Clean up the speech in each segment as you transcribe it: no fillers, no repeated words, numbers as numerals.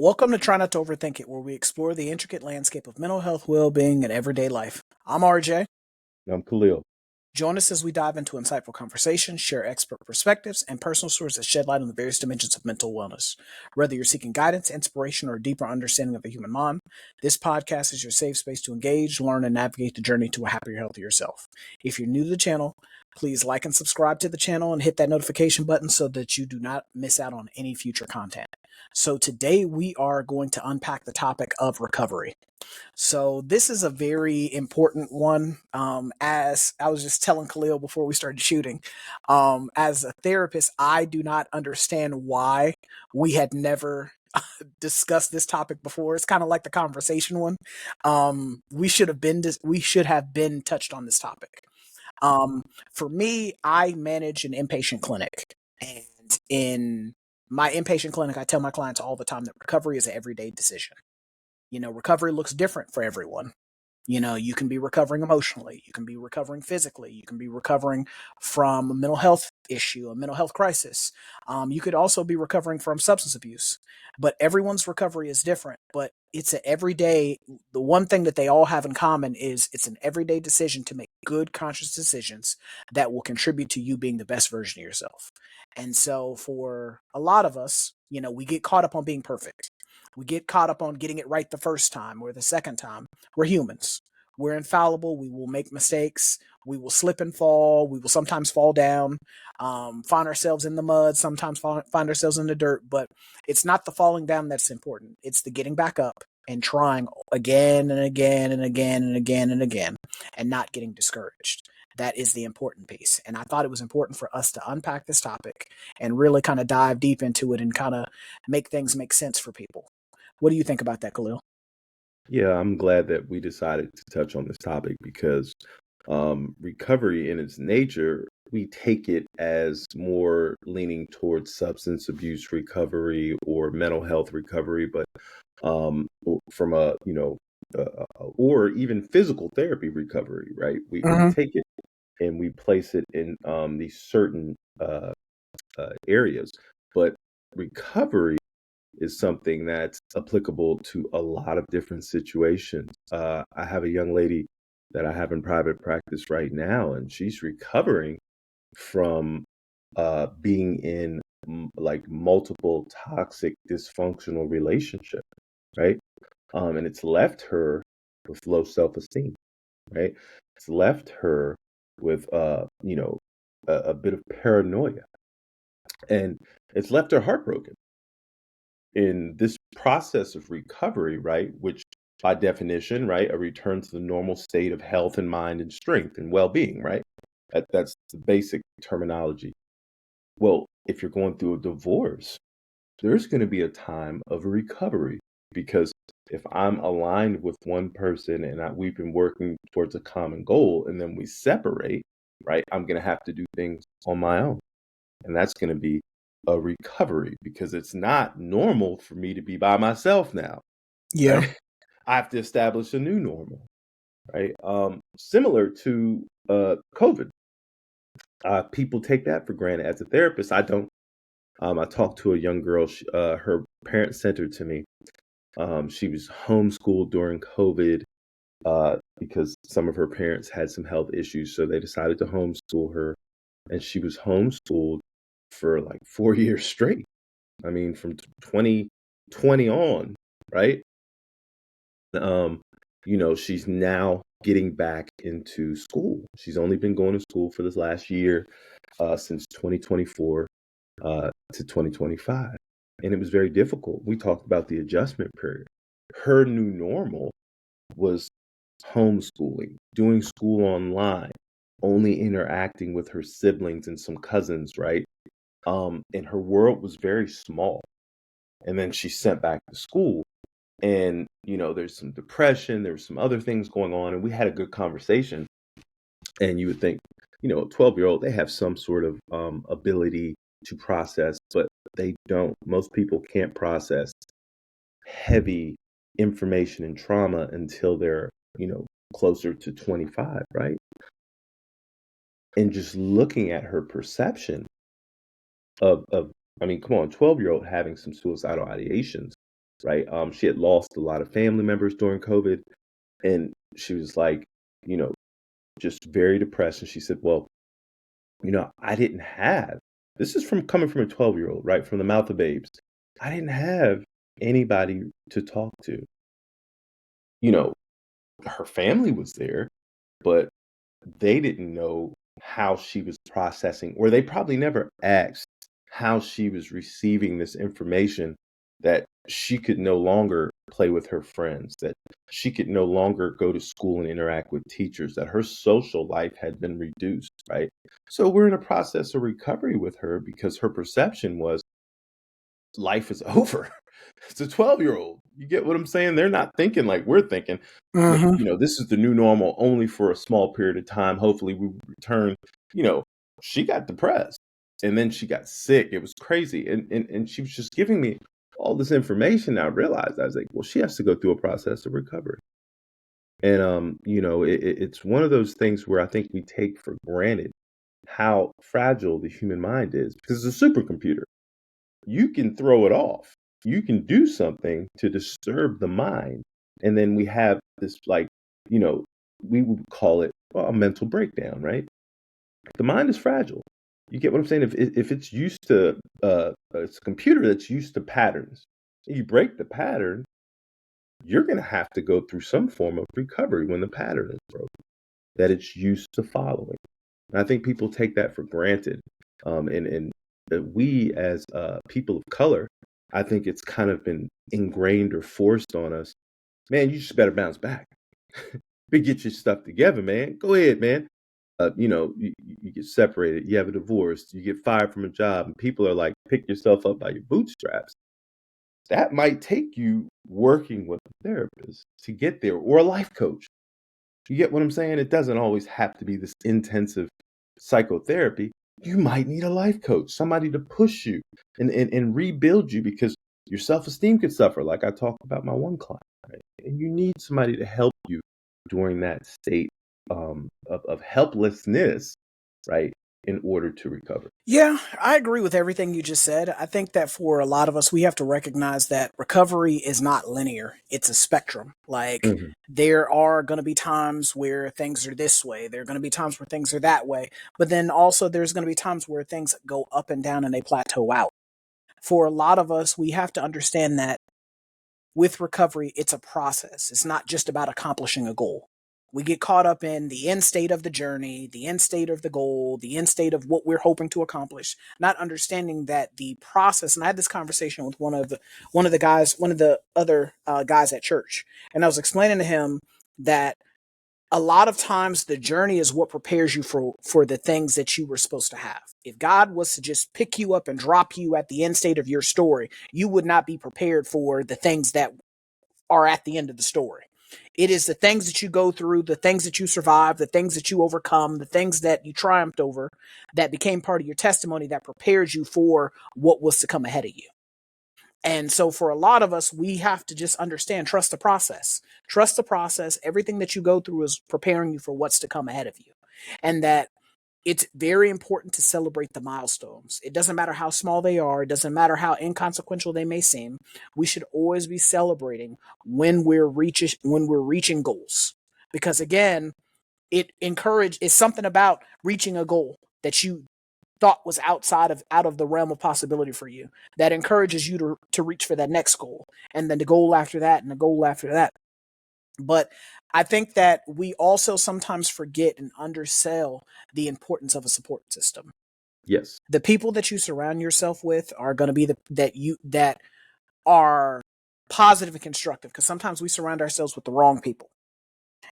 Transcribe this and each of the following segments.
Welcome to Try Not to Overthink It, where we explore the intricate landscape of mental health, well being, and everyday life. I'm RJ. I'm Khalil. Join us as we dive into insightful conversations, share expert perspectives, and personal stories that shed light on the various dimensions of mental wellness. Whether you're seeking guidance, inspiration, or a deeper understanding of the human mind, this podcast is your safe space to engage, learn, and navigate the journey to a happier, healthier self. If you're new to the channel, please like and subscribe to the channel and hit that notification button so that you do not miss out on any future content. So, today we are going to unpack the topic of recovery. So this is a very important one. As I was just telling Khalil before we started shooting, as a therapist, I do not understand why we had never discussed this topic before. It's kind of like the conversation one. We should have been touched on this topic. For me, I manage an inpatient clinic, and in my inpatient clinic, I tell my clients all the time that recovery is an everyday decision. Recovery looks different for everyone. You can be recovering emotionally, you can be recovering physically, you can be recovering from a mental health issue, a mental health crisis. You could also be recovering from substance abuse. But everyone's recovery is different. But it's an everyday, the one thing that they all have in common is it's an everyday decision to make good, conscious decisions that will contribute to you being the best version of yourself. And so for a lot of us, we get caught up on being perfect. We get caught up on getting it right the first time or the second time. We're humans. We're infallible. We will make mistakes. We will slip and fall. We will sometimes fall down, find ourselves in the mud, sometimes find ourselves in the dirt. But it's not the falling down that's important. It's the getting back up and trying again and again and again and again and again and not getting discouraged. That is the important piece. And I thought it was important for us to unpack this topic and really kind of dive deep into it and kind of make things make sense for people. What do you think about that, Khalil? Yeah, I'm glad that we decided to touch on this topic because recovery in its nature, we take it as more leaning towards substance abuse recovery or mental health recovery, but from or even physical therapy recovery, right? We Mm-hmm. take it and we place it in these certain areas, but recovery is something that's applicable to a lot of different situations. I have a young lady that I have in private practice right now, and she's recovering from being in like multiple toxic, dysfunctional relationships, right? And it's left her with low self-esteem, right? It's left her with, a bit of paranoia, and it's left her heartbroken in this process of recovery, right, which by definition, right, a return to the normal state of health and mind and strength and well-being, right? That's the basic terminology. Well, if you're going through a divorce, there's going to be a time of recovery because if I'm aligned with one person and we've been working towards a common goal and then we separate, right, I'm going to have to do things on my own. And that's going to be a recovery because it's not normal for me to be by myself now, Yeah. right? I have to establish a new normal, right? Similar to COVID. People take that for granted. As a therapist, I don't. I talked to a young girl. Her parents sent her to me. She was homeschooled during COVID because some of her parents had some health issues, so they decided to homeschool her, and she was homeschooled for like 4 years straight. I mean, from 2020 on, right? Um, she's now getting back into school. She's only been going to school for this last year, since 2024 to 2025. And it was very difficult. We talked about the adjustment period. Her new normal was homeschooling, doing school online, only interacting with her siblings and some cousins, right? And her world was very small. And then she's sent back to school. And, there's some depression, there's some other things going on. And we had a good conversation. And you would think, a 12-year-old, they have some sort of ability to process, but they don't. Most people can't process heavy information and trauma until they're, closer to 25, right? And just looking at her perception of I mean, come on, 12-year-old having some suicidal ideations. right? She had lost a lot of family members during COVID, and she was like, you know, just very depressed. And she said, well, I didn't have, this is from coming from a 12-year-old, right? From the mouth of babes. I didn't have anybody to talk to. You know, her family was there, but they didn't know how she was processing, or they probably never asked how she was receiving this information that she could no longer play with her friends, that she could no longer go to school and interact with teachers, that her social life had been reduced, right? So we're in a process of recovery with her because her perception was life is over. It's a 12-year-old. You get what I'm saying? They're not thinking like we're thinking. Hmm. This is the new normal only for a small period of time. Hopefully we return. You know, she got depressed and then she got sick. It was crazy. And she was just giving me all this information. I realized I was like, well, she has to go through a process of recovery. And it's one of those things where I think we take for granted how fragile the human mind is because it's a supercomputer. You can throw it off. You can do something to disturb the mind. And then we have this, like, you know, we would call it a mental breakdown, right? The mind is fragile. You get what I'm saying? If it's used to, it's a computer that's used to patterns. You break the pattern, you're going to have to go through some form of recovery when the pattern is broken that it's used to following. And I think people take that for granted. And that we as people of color, I think it's kind of been ingrained or forced on us. Man, you just better bounce back. But get your stuff together, man. Go ahead, man. You get separated, you have a divorce, you get fired from a job, and people are like, pick yourself up by your bootstraps. That might take you working with a therapist to get there or a life coach. You get what I'm saying? It doesn't always have to be this intensive psychotherapy. You might need a life coach, somebody to push you and rebuild you because your self-esteem could suffer, like I talked about my one client. Right? And you need somebody to help you during that state of helplessness, right, in order to recover. Yeah, I agree with everything you just said. I think that for a lot of us, we have to recognize that recovery is not linear, it's a spectrum. Like, Mhm. there are going to be times where things are this way, there are going to be times where things are that way, but then also there's going to be times where things go up and down and they plateau out. For a lot of us, we have to understand that with recovery, it's a process. It's not just about accomplishing a goal. We get caught up in the end state of the journey, the end state of the goal, the end state of what we're hoping to accomplish, not understanding that the process. And I had this conversation with one of the other guys at church, and I was explaining to him that a lot of times the journey is what prepares you for the things that you were supposed to have. If God was to just pick you up and drop you at the end state of your story, you would not be prepared for the things that are at the end of the story. It is the things that you go through, the things that you survive, the things that you overcome, the things that you triumphed over that became part of your testimony that prepares you for what was to come ahead of you. And so for a lot of us, we have to just understand, trust the process. Trust the process. Everything that you go through is preparing you for what's to come ahead of you. And that it's very important to celebrate the milestones. It doesn't matter how small they are, it doesn't matter how inconsequential they may seem. We should always be celebrating when we're reaching goals. Because again, it's something about reaching a goal that you thought was out of the realm of possibility for you that encourages you to reach for that next goal, and then the goal after that and the goal after that. But I think that we also sometimes forget and undersell the importance of a support system. Yes. The people that you surround yourself with are going to be that are positive and constructive, because sometimes we surround ourselves with the wrong people.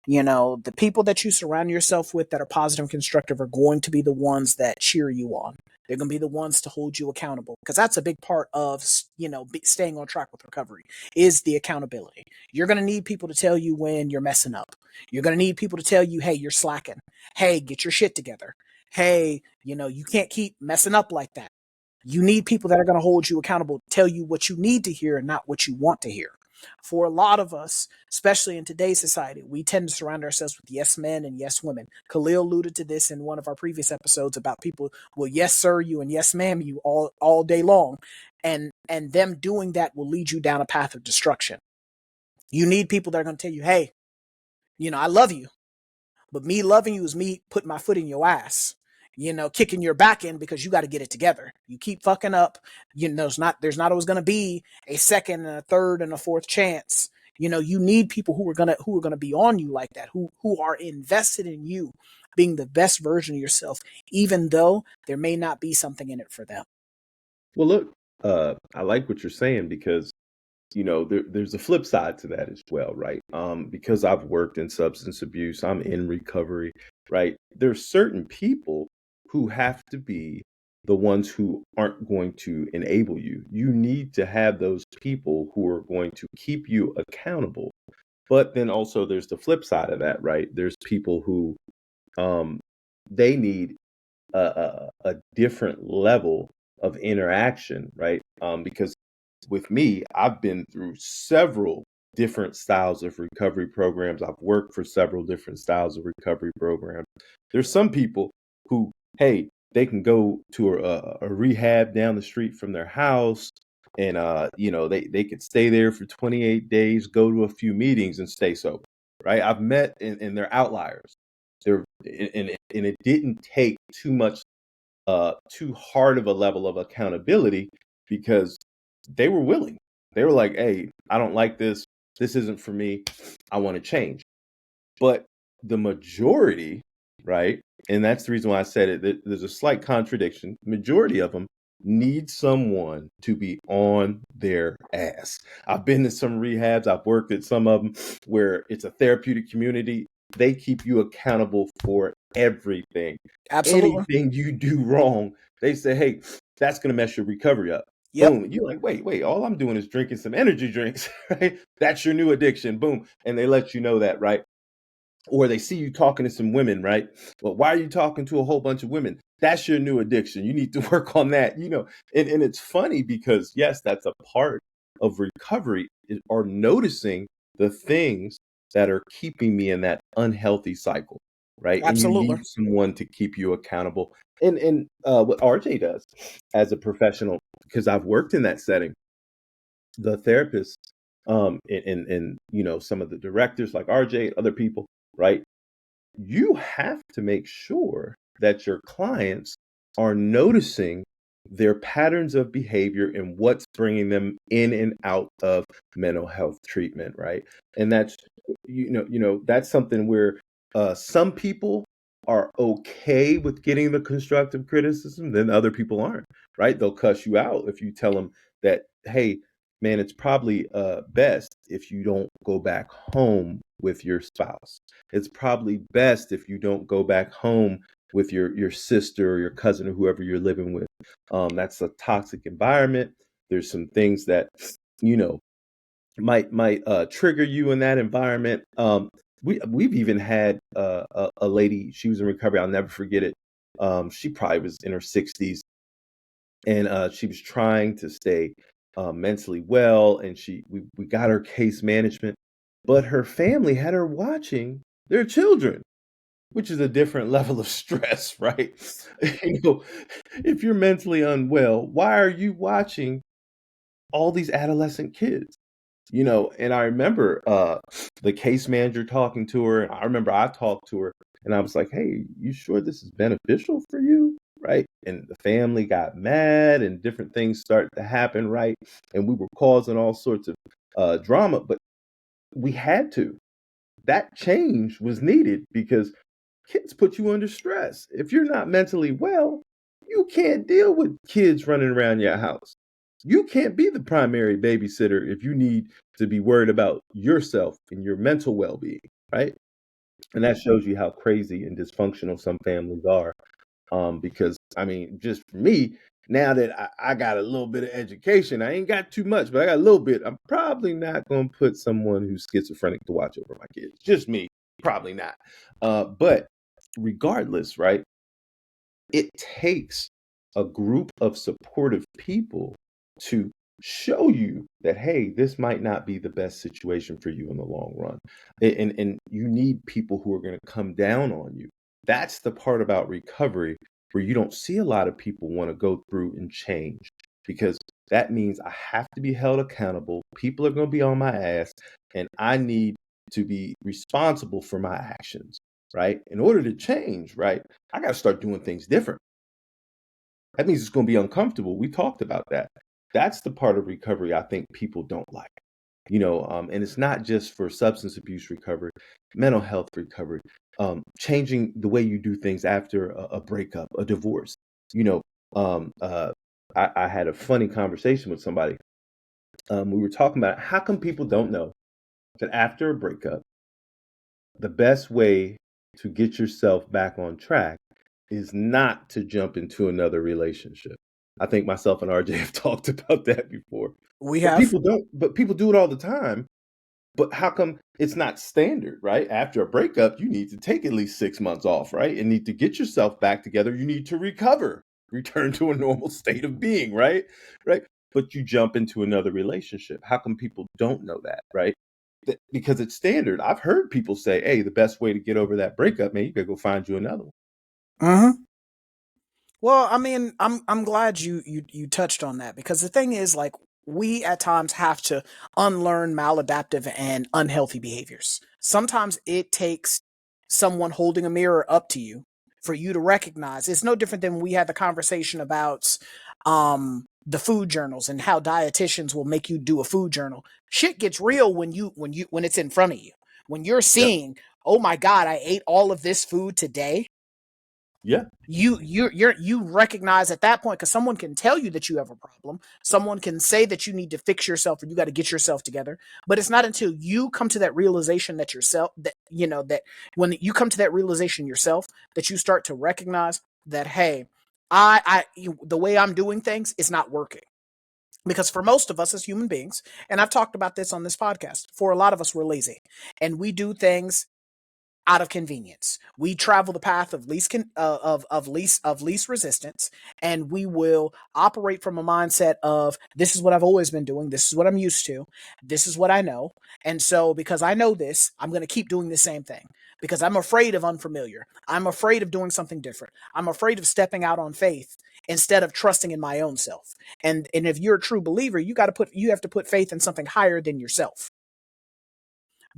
The people that you surround yourself with that are positive and constructive are going to be the ones that cheer you on. They're going to be the ones to hold you accountable, because that's a big part of, staying on track with recovery is the accountability. You're going to need people to tell you when you're messing up. You're going to need people to tell you, hey, you're slacking. Hey, get your shit together. Hey, you can't keep messing up like that. You need people that are going to hold you accountable, tell you what you need to hear and not what you want to hear. For a lot of us, especially in today's society, we tend to surround ourselves with yes men and yes women. Khalil alluded to this in one of our previous episodes about people will yes sir you and yes ma'am you all day long, and them doing that will lead you down a path of destruction. You need people that are going to tell you, hey, I love you, but me loving you is me putting my foot in your ass, kicking your back in because you got to get it together. You keep fucking up. There's not always going to be a second and a third and a fourth chance. You need people who are gonna be on you like that, who are invested in you being the best version of yourself, even though there may not be something in it for them. Well, look, I like what you're saying because there's a flip side to that as well, right? Because I've worked in substance abuse, I'm in recovery, right? There's certain people who have to be the ones who aren't going to enable you. You need to have those people who are going to keep you accountable. But then also there's the flip side of that, right? There's people who um they need a different level of interaction, right? Because with me, I've been through several different styles of recovery programs. I've worked for several different styles of recovery programs. There's some people who, hey, they can go to a rehab down the street from their house and they could stay there for 28 days, go to a few meetings and stay sober. Right. I've met and they're outliers. And it didn't take too hard of a level of accountability because they were willing. They were like, "Hey, I don't like this. This isn't for me. I want to change." But the majority, right? And that's the reason why I said it. There's a slight contradiction. The majority of them need someone to be on their ass. I've been to some rehabs. I've worked at some of them where it's a therapeutic community. They keep you accountable for everything. Absolutely. Anything you do wrong, they say, "Hey, that's going to mess your recovery up." Yep. Boom. You're like, wait, all I'm doing is drinking some energy drinks, right? That's your new addiction. Boom. And they let you know that, right? Or they see you talking to some women, right? Well, why are you talking to a whole bunch of women? That's your new addiction. You need to work on that, And it's funny because, yes, that's a part of recovery are noticing the things that are keeping me in that unhealthy cycle, right? And you Absolutely. need someone to keep you accountable. And what RJ does as a professional, because I've worked in that setting, the therapist, and some of the directors like RJ and other people, right? You have to make sure that your clients are noticing their patterns of behavior and what's bringing them in and out of mental health treatment, right? And that's that's something where some people are okay with getting the constructive criticism, then other people aren't, right? They'll cuss you out if you tell them that, hey, man, it's probably best if you don't go back home with your spouse. It's probably best if you don't go back home with your sister or your cousin or whoever you're living with. That's a toxic environment. There's some things that you know might trigger you in that environment. We've even had a lady. She was in recovery. I'll never forget it. She probably was in her 60s, and she was trying to stay mentally well, and we got her case management, but her family had her watching their children, which is a different level of stress, right? you know, if you're mentally unwell, why are you watching all these adolescent kids? And I remember the case manager talking to her, and I remember I talked to her, and I was like, "Hey, you sure this is beneficial for you?" Right? And the family got mad, and different things started to happen, right? And we were causing all sorts of drama, but we had to. That change was needed because kids put you under stress. If you're not mentally well, you can't deal with kids running around your house. You can't be the primary babysitter if you need to be worried about yourself and your mental well being, right? And that shows you how crazy and dysfunctional some families are. Because, I mean, just for me, now that I got a little bit of education, I ain't got too much, but I got a little bit. I'm probably not going to put someone who's schizophrenic to watch over my kids. Just me, probably not. But regardless, right? It takes a group of supportive people to show you that, hey, this might not be the best situation for you in the long run. And you need people who are going to come down on you. That's the part about recovery where you don't see a lot of people want to go through and change, because that means I have to be held accountable. People are going to be on my ass, and I need to be responsible for my actions, right? In order to change, right? I got to start doing things different. That means it's going to be uncomfortable. We talked about that. That's the part of recovery I think people don't like. And it's not just for substance abuse recovery, mental health recovery, changing the way you do things after a breakup, a divorce. You know, um, uh, I had a funny conversation with somebody. We were talking about how come people don't know that after a breakup, the best way to get yourself back on track is not to jump into another relationship. I think myself and RJ have talked about that before. We But have. people do it all the time. But how come it's not standard, right? After a breakup, you need to take at least 6 months off, right? And need to get yourself back together. You need to recover, return to a normal state of being, right? Right. But you jump into another relationship. How come people don't know that, right? Because it's standard. I've heard people say, hey, the best way to get over that breakup, man, you gotta go find you another one. Mm-hmm. Well, I mean, I'm glad you touched on that, because the thing is, like, we at times have to unlearn maladaptive and unhealthy behaviors. Sometimes it takes someone holding a mirror up to you for you to recognize. It's no different than when we had the conversation about the food journals and how dietitians will make you do a food journal. Shit gets real when it's in front of you. When you're Yep. seeing, "Oh my god, I ate all of this food today." Yeah. You recognize at that point, because someone can tell you that you have a problem, someone can say that you need to fix yourself or you got to get yourself together, but it's not until you come to that realization that yourself that that when you come to that realization yourself, that you start to recognize that, hey, the way I'm doing things is not working. Because for most of us as human beings, and I've talked about this on this podcast, for a lot of us, we're lazy and we do things out of convenience. We travel the path of least resistance, and we will operate from a mindset of, this is what I've always been doing, this is what I'm used to, this is what I know, and so because I know this, I'm going to keep doing the same thing, because I'm afraid of unfamiliar. I'm afraid of doing something different. I'm afraid of stepping out on faith instead of trusting in my own self. And if you're a true believer, you have to put faith in something higher than yourself.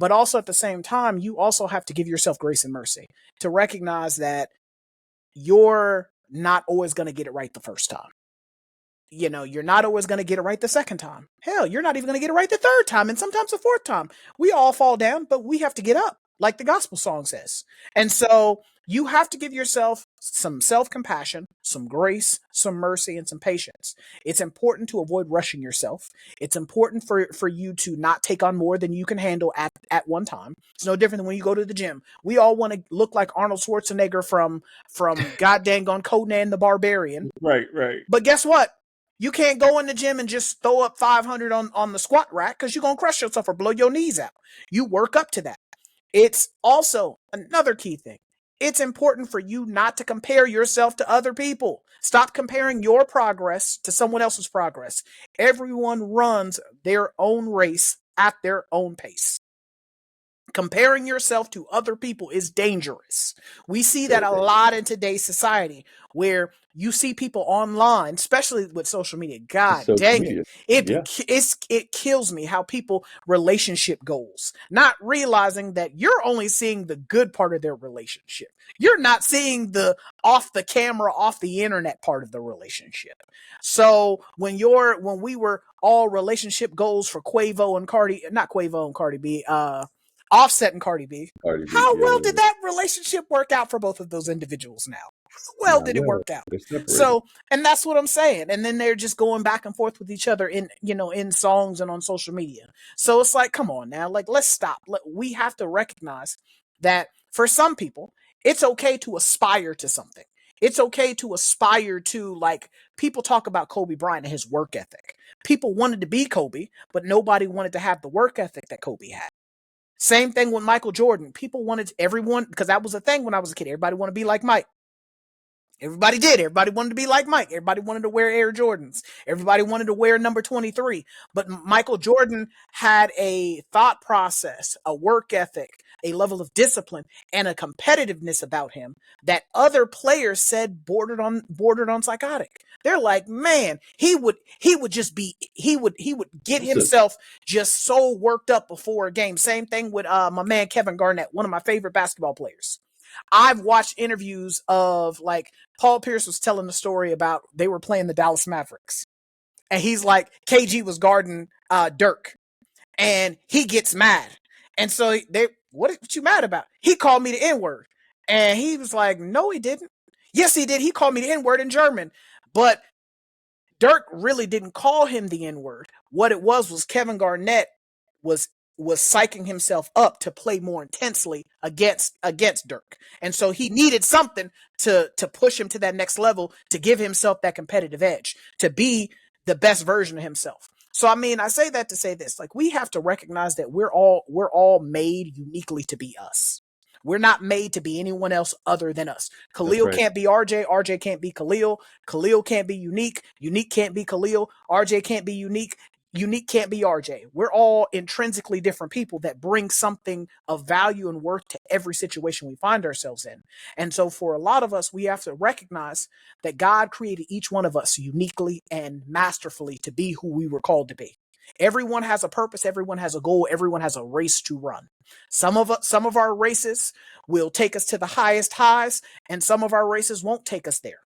But also at the same time, you also have to give yourself grace and mercy to recognize that you're not always going to get it right the first time. You're not always going to get it right the second time. Hell, you're not even going to get it right the third time, and sometimes the fourth time. We all fall down, but we have to get up, like the gospel song says. And so you have to give yourself some self-compassion, some grace, some mercy, and some patience. It's important to avoid rushing yourself. It's important for you to not take on more than you can handle at one time. It's no different than when you go to the gym. We all want to look like Arnold Schwarzenegger from God dang on Conan the Barbarian. Right, right. But guess what? You can't go in the gym and just throw up 500 on the squat rack, because you're going to crush yourself or blow your knees out. You work up to that. It's also another key thing. It's important for you not to compare yourself to other people. Stop comparing your progress to someone else's progress. Everyone runs their own race at their own pace. Comparing yourself to other people is dangerous. We see that Very a dangerous. lot in today's society, where you see people online, especially with social media. It's God social dang it. media. It Yeah. it kills me how people relationship goals, not realizing that you're only seeing the good part of their relationship. You're not seeing the off the camera, off the internet part of the relationship. So when we were all relationship goals for not Quavo and Cardi B, Offset and Cardi B. Cardi B. How Yeah, well yeah, did yeah. that relationship work out for both of those individuals now? How well Not did it well. work out? They're separated. So, and that's what I'm saying. And then they're just going back and forth with each other in songs and on social media. So it's like, come on now, like, let's stop. We have to recognize that for some people, it's okay to aspire to something. It's okay to aspire to, like, people talk about Kobe Bryant and his work ethic. People wanted to be Kobe, but nobody wanted to have the work ethic that Kobe had. Same thing with Michael Jordan. People wanted everyone, because that was a thing when I was a kid. Everybody wanted to be like Mike. Everybody did. Everybody wanted to be like Mike. Everybody wanted to wear Air Jordans. Everybody wanted to wear number 23. But Michael Jordan had a thought process, a work ethic, a level of discipline, and a competitiveness about him that other players said bordered on psychotic. They're like, man, he would just be he would get himself just so worked up before a game. Same thing with my man Kevin Garnett, one of my favorite basketball players. I've watched interviews of, like, Paul Pierce was telling the story about they were playing the Dallas Mavericks, and he's like, KG was guarding Dirk, and he gets mad, and so what you mad about? He called me the N word, and he was like, no, he didn't. Yes, he did. He called me the N word in German, but Dirk really didn't call him the N word. What it was Kevin Garnett was was psyching himself up to play more intensely against Dirk. And so he needed something to push him to that next level, to give himself that competitive edge, to be the best version of himself. So I mean, I say that to say this, like, we have to recognize that we're all made uniquely to be us. We're not made to be anyone else other than us. That's Khalil right. can't be RJ. RJ can't be Khalil. Khalil can't be unique. Unique can't be Khalil. RJ can't be unique. Unique can't be RJ. We're all intrinsically different people that bring something of value and worth to every situation we find ourselves in. And so for a lot of us, we have to recognize that God created each one of us uniquely and masterfully to be who we were called to be. Everyone has a purpose, everyone has a goal, everyone has a race to run. Some of our races will take us to the highest highs, and some of our races won't take us there.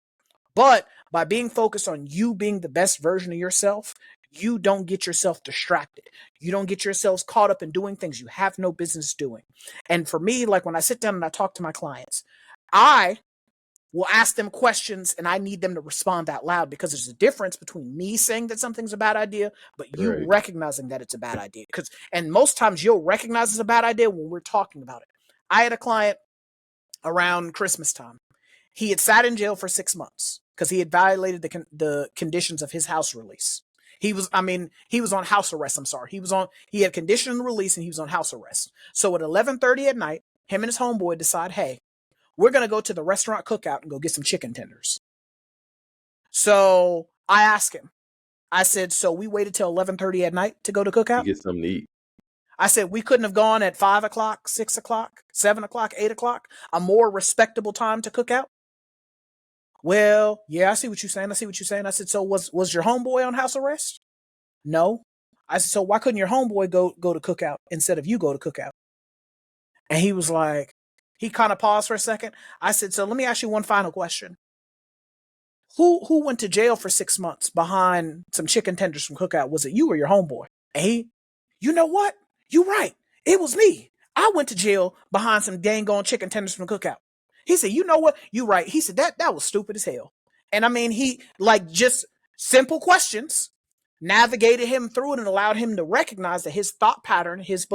But by being focused on you being the best version of yourself, you don't get yourself distracted. You don't get yourselves caught up in doing things you have no business doing. And for me, like, when I sit down and I talk to my clients, I will ask them questions and I need them to respond out loud, because there's a difference between me saying that something's a bad idea, but you Right. recognizing that it's a bad idea. And most times you'll recognize it's a bad idea when we're talking about it. I had a client around Christmas time. He had sat in jail for 6 months because he had violated the conditions of his house release. He was on house arrest. I'm sorry. He had conditional release and he was on house arrest. So at 11:30 at night, him and his homeboy decide, hey, we're going to go to the restaurant cookout and go get some chicken tenders. So I asked him, I said, so we waited till 11:30 at night to go to You cookout? get something to eat. I said, we couldn't have gone at 5 o'clock, 6 o'clock, 7 o'clock, 8 o'clock, a more respectable time to cook out? Well, yeah, I see what you're saying. I see what you're saying. I said, so was your homeboy on house arrest? No. I said, so why couldn't your homeboy go to cookout instead of you go to cookout? And he was like, he kind of paused for a second. I said, so let me ask you one final question. Who went to jail for 6 months behind some chicken tenders from cookout? Was it you or your homeboy? And you know what? You're right. It was me. I went to jail behind some dang on chicken tenders from cookout. He said, you know what? You're right. He said, that was stupid as hell. And I mean, he, like, just simple questions navigated him through it and allowed him to recognize that his thought pattern, his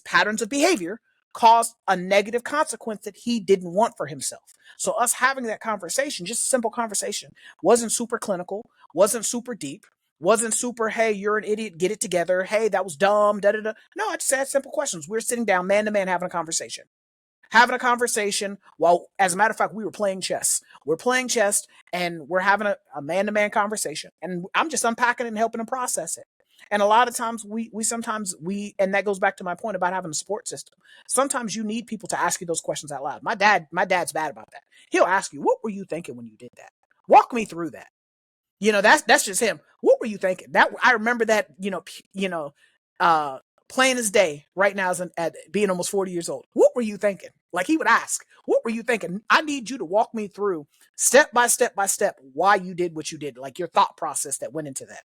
patterns of behavior caused a negative consequence that he didn't want for himself. So us having that conversation, just a simple conversation, wasn't super clinical, wasn't super deep, wasn't super, hey, you're an idiot, get it together, hey, that was dumb, da da da. No, I just had simple questions. We were sitting down, man to man, having a conversation. Having a conversation while, as a matter of fact, we were playing chess. We're playing chess and we're having a man to man conversation. And I'm just unpacking it and helping him process it. And a lot of times and that goes back to my point about having a support system. Sometimes you need people to ask you those questions out loud. My dad's bad about that. He'll ask you, what were you thinking when you did that? Walk me through that. That's just him. What were you thinking? That I remember that, uh, plain as day right now as at being almost 40 years old. What were you thinking? Like, he would ask, what were you thinking? I need you to walk me through step by step by step why you did what you did, like your thought process that went into that.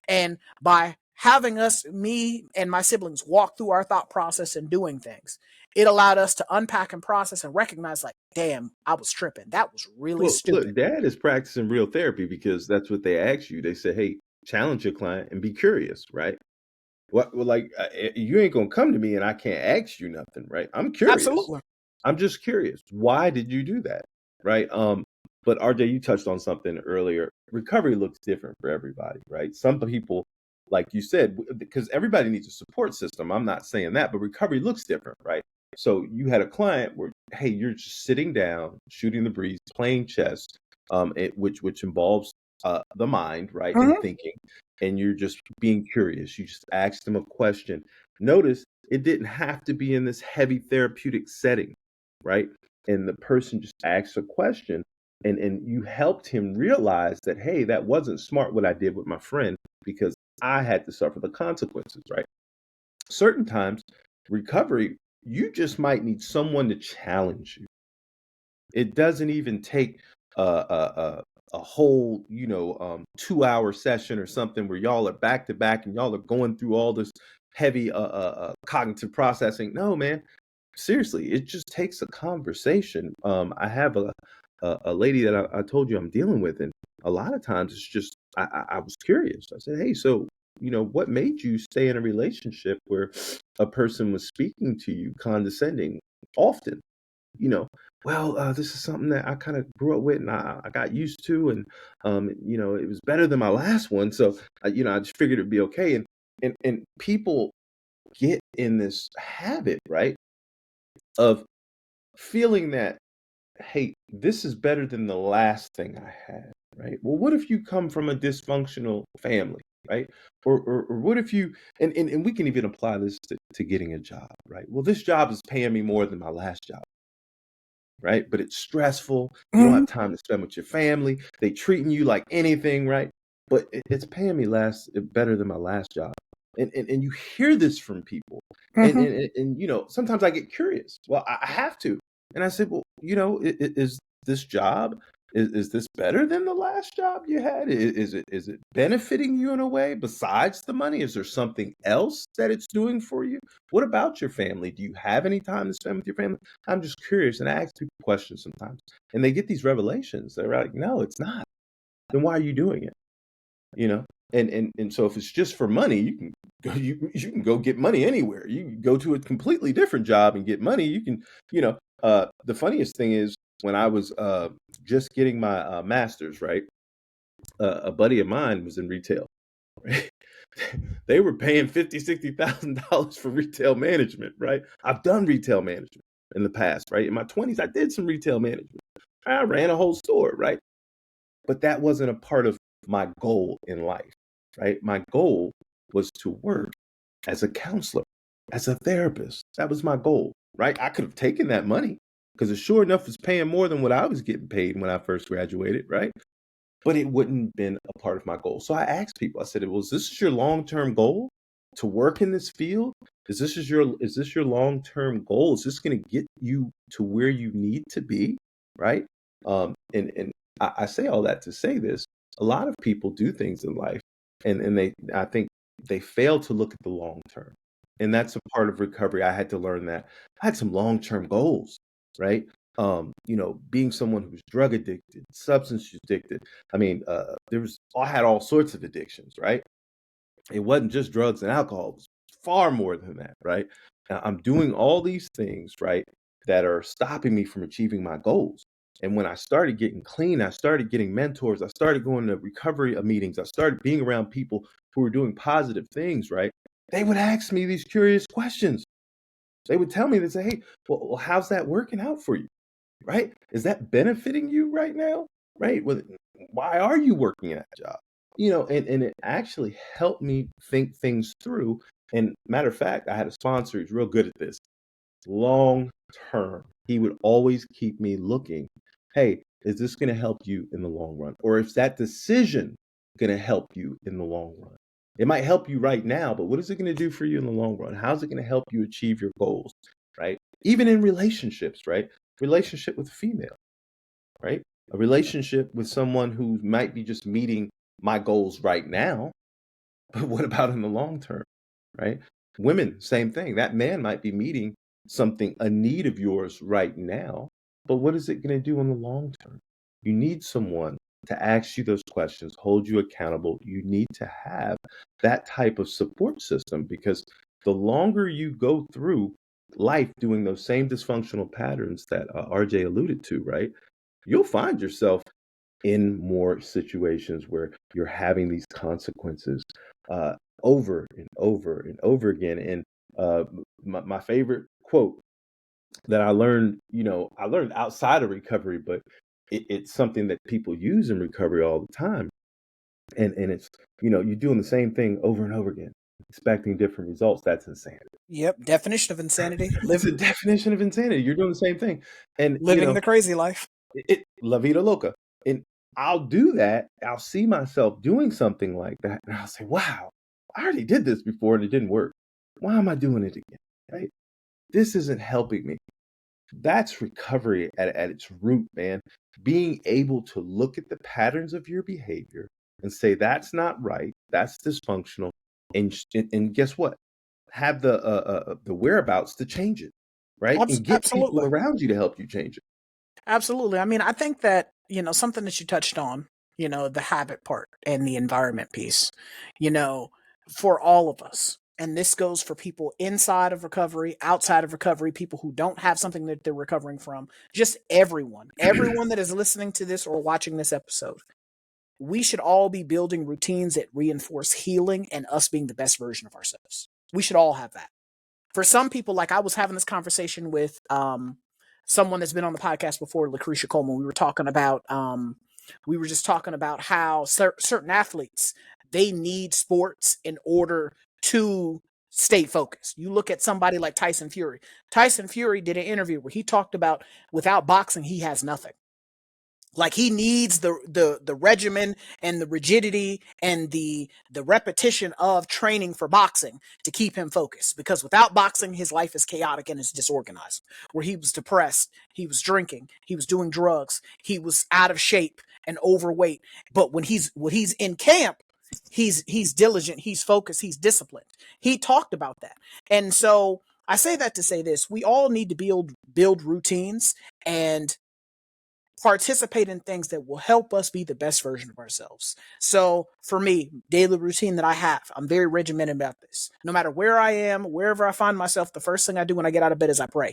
And by having me and my siblings walk through our thought process and doing things, it allowed us to unpack and process and recognize, like, damn, I was tripping. That was really Well, stupid. look, dad is practicing real therapy because that's what they ask you. They say, "Hey, challenge your client and be curious," right? What, well, like, you ain't gonna come to me and I can't ask you nothing, right? I'm curious. Absolutely. I'm just curious. Why did you do that, right? But RJ, you touched on something earlier. Recovery looks different for everybody, right? Some people, like you said, because everybody needs a support system. I'm not saying that, but recovery looks different, right? So you had a client where, hey, you're just sitting down, shooting the breeze, playing chess, which involves the mind, right, and Mhm. thinking, and you're just being curious. You just asked them a question. Notice it didn't have to be in this heavy therapeutic setting, right? And the person just asked a question, and you helped him realize that, hey, that wasn't smart what I did with my friend because I had to suffer the consequences, right? Certain times, recovery, you just might need someone to challenge you. It doesn't even take a whole, 2-hour session or something where y'all are back to back and y'all are going through all this heavy cognitive processing. No, man, seriously, it just takes a conversation. I have a lady that I told you I'm dealing with, and a lot of times it's just I was curious. I said, hey, so what made you stay in a relationship where a person was speaking to you condescending often? you know, well, this is something that I kind of grew up with and I got used to, and it was better than my last one, so I just figured it'd be okay. And people get in this habit, right, of feeling that, hey, this is better than the last thing I had, right? Well, what if you come from a dysfunctional family, right? Or what if you, and we can even apply this to getting a job, right? Well, this job is paying me more than my last job, right? But it's stressful. You don't Mhm. have time to spend with your family. They treating you like anything, right? But it's paying me better than my last job. And you hear this from people. And, Mhm. and, and, and sometimes I get curious. Well, I have to. And I said, well, is this job, is this better than the last job you had? Is it benefiting you in a way besides the money? Is there something else that it's doing for you? What about your family? Do you have any time to spend with your family? I'm just curious, and I ask people questions sometimes, and they get these revelations. They're like, "No, it's not." Then why are you doing it? You know? And so if it's just for money, you can go you can go get money anywhere. You can go to a completely different job and get money. You can, the funniest thing is when I was just getting my master's, right? A buddy of mine was in retail. Right? They were paying $50,000, $60,000 for retail management, right? I've done retail management in the past, right? In my 20s, I did some retail management. I ran a whole store, right? But that wasn't a part of my goal in life, right? My goal was to work as a counselor, as a therapist. That was my goal, right? I could have taken that money because it sure enough was paying more than what I was getting paid when I first graduated, right? But it wouldn't been a part of my goal. So I asked people, I said, well, is this your long-term goal to work in this field? Is this your long-term goal? Is this going to get you to where you need to be? Right. And I say all that to say this. A lot of people do things in life and I think they fail to look at the long term. And that's a part of recovery. I had to learn that. I had some long-term goals, right? Being someone who's drug addicted, substance addicted. I mean, I had all sorts of addictions, right? It wasn't just drugs and alcohol, it was far more than that, right? I'm doing all these things, right, that are stopping me from achieving my goals. And when I started getting clean, I started getting mentors, I started going to recovery meetings, I started being around people who were doing positive things, right? They would ask me these curious questions. They would tell me, they say, hey, well, how's that working out for you? Right? Is that benefiting you right now? Right? Well, why are you working at that job? And it actually helped me think things through. And matter of fact, I had a sponsor who's real good at this. Long term, he would always keep me looking. Hey, is this going to help you in the long run? Or is that decision going to help you in the long run? It might help you right now, but what is it going to do for you in the long run? How's it going to help you achieve your goals? Right? Even in relationships, right? Relationship with a female, right? A relationship with someone who might be just meeting my goals right now, but what about in the long term, right? Women, same thing. That man might be meeting a need of yours right now, but what is it going to do in the long term? You need someone to ask you those questions, hold you accountable. You need to have that type of support system because the longer you go through life doing those same dysfunctional patterns that RJ alluded to, right? You'll find yourself in more situations where you're having these consequences uh, over and over and over again. And my favorite quote that I learned, I learned outside of recovery, but it's something that people use in recovery all the time. And it's, you're doing the same thing over and over again, expecting different results. That's insanity. Yep, definition of insanity. It's the definition of insanity. You're doing the same thing. And, Living the crazy life. la vida loca. And I'll do that. I'll see myself doing something like that. And I'll say, wow, I already did this before and it didn't work. Why am I doing it again? Right? This isn't helping me. That's recovery at its root, man. Being able to look at the patterns of your behavior and say, that's not right. That's dysfunctional. And guess what? Have the whereabouts to change it, right? And get people Absolutely. around you to help you change it. Absolutely. I mean, I think that, something that you touched on, the habit part and the environment piece, you know, for all of us. And this goes for people inside of recovery, outside of recovery, people who don't have something that they're recovering from, just everyone that is listening to this or watching this episode. We should all be building routines that reinforce healing and us being the best version of ourselves. We should all have that. For some people, like I was having this conversation with someone that's been on the podcast before, Lucretia Coleman. We were just talking about how certain athletes, they need sports in order to stay focused. You look at somebody like Tyson Fury. Tyson Fury did an interview where he talked about without boxing, he has nothing. Like he needs the regimen and the rigidity and the repetition of training for boxing to keep him focused, because without boxing his life is chaotic and it's disorganized, where he was depressed, he was drinking, he was doing drugs, he was out of shape and overweight. But when he's in camp, he's diligent, he's focused, he's disciplined. He talked about that. And so I say that to say this: we all need to build routines and participate in things that will help us be the best version of ourselves. So for me, daily routine that I have, I'm very regimented about this. No matter where I am, wherever I find myself, the first thing I do when I get out of bed is I pray.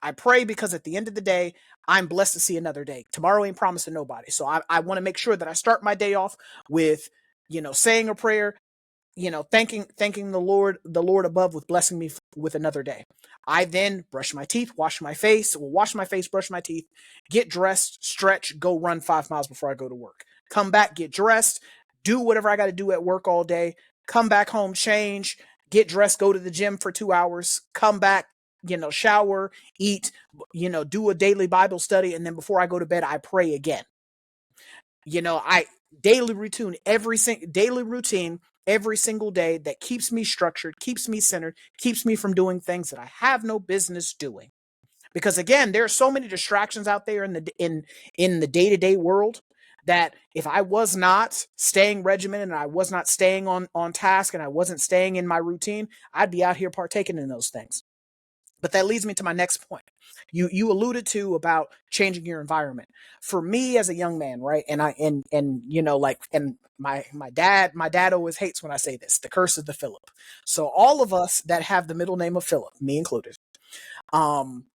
I pray because at the end of the day, I'm blessed to see another day. Tomorrow ain't promised to nobody. So I want to make sure that I start my day off with, saying a prayer, thanking the Lord above with blessing me with another day. I then brush my teeth, wash my face, brush my teeth, get dressed, stretch, go run 5 miles before I go to work. Come back, get dressed, do whatever I got to do at work all day. Come back home, change, get dressed, go to the gym for 2 hours. Come back, shower, eat, do a daily Bible study, and then before I go to bed, I pray again. I daily routine every single day that keeps me structured, keeps me centered, keeps me from doing things that I have no business doing. Because again, there are so many distractions out there in the day-to-day world that if I was not staying regimented and I was not staying on task and I wasn't staying in my routine, I'd be out here partaking in those things. But that leads me to my next point. You alluded to about changing your environment. For me as a young man, right? And my dad always hates when I say this, the curse of the Philip. So all of us that have the middle name of Philip, me included,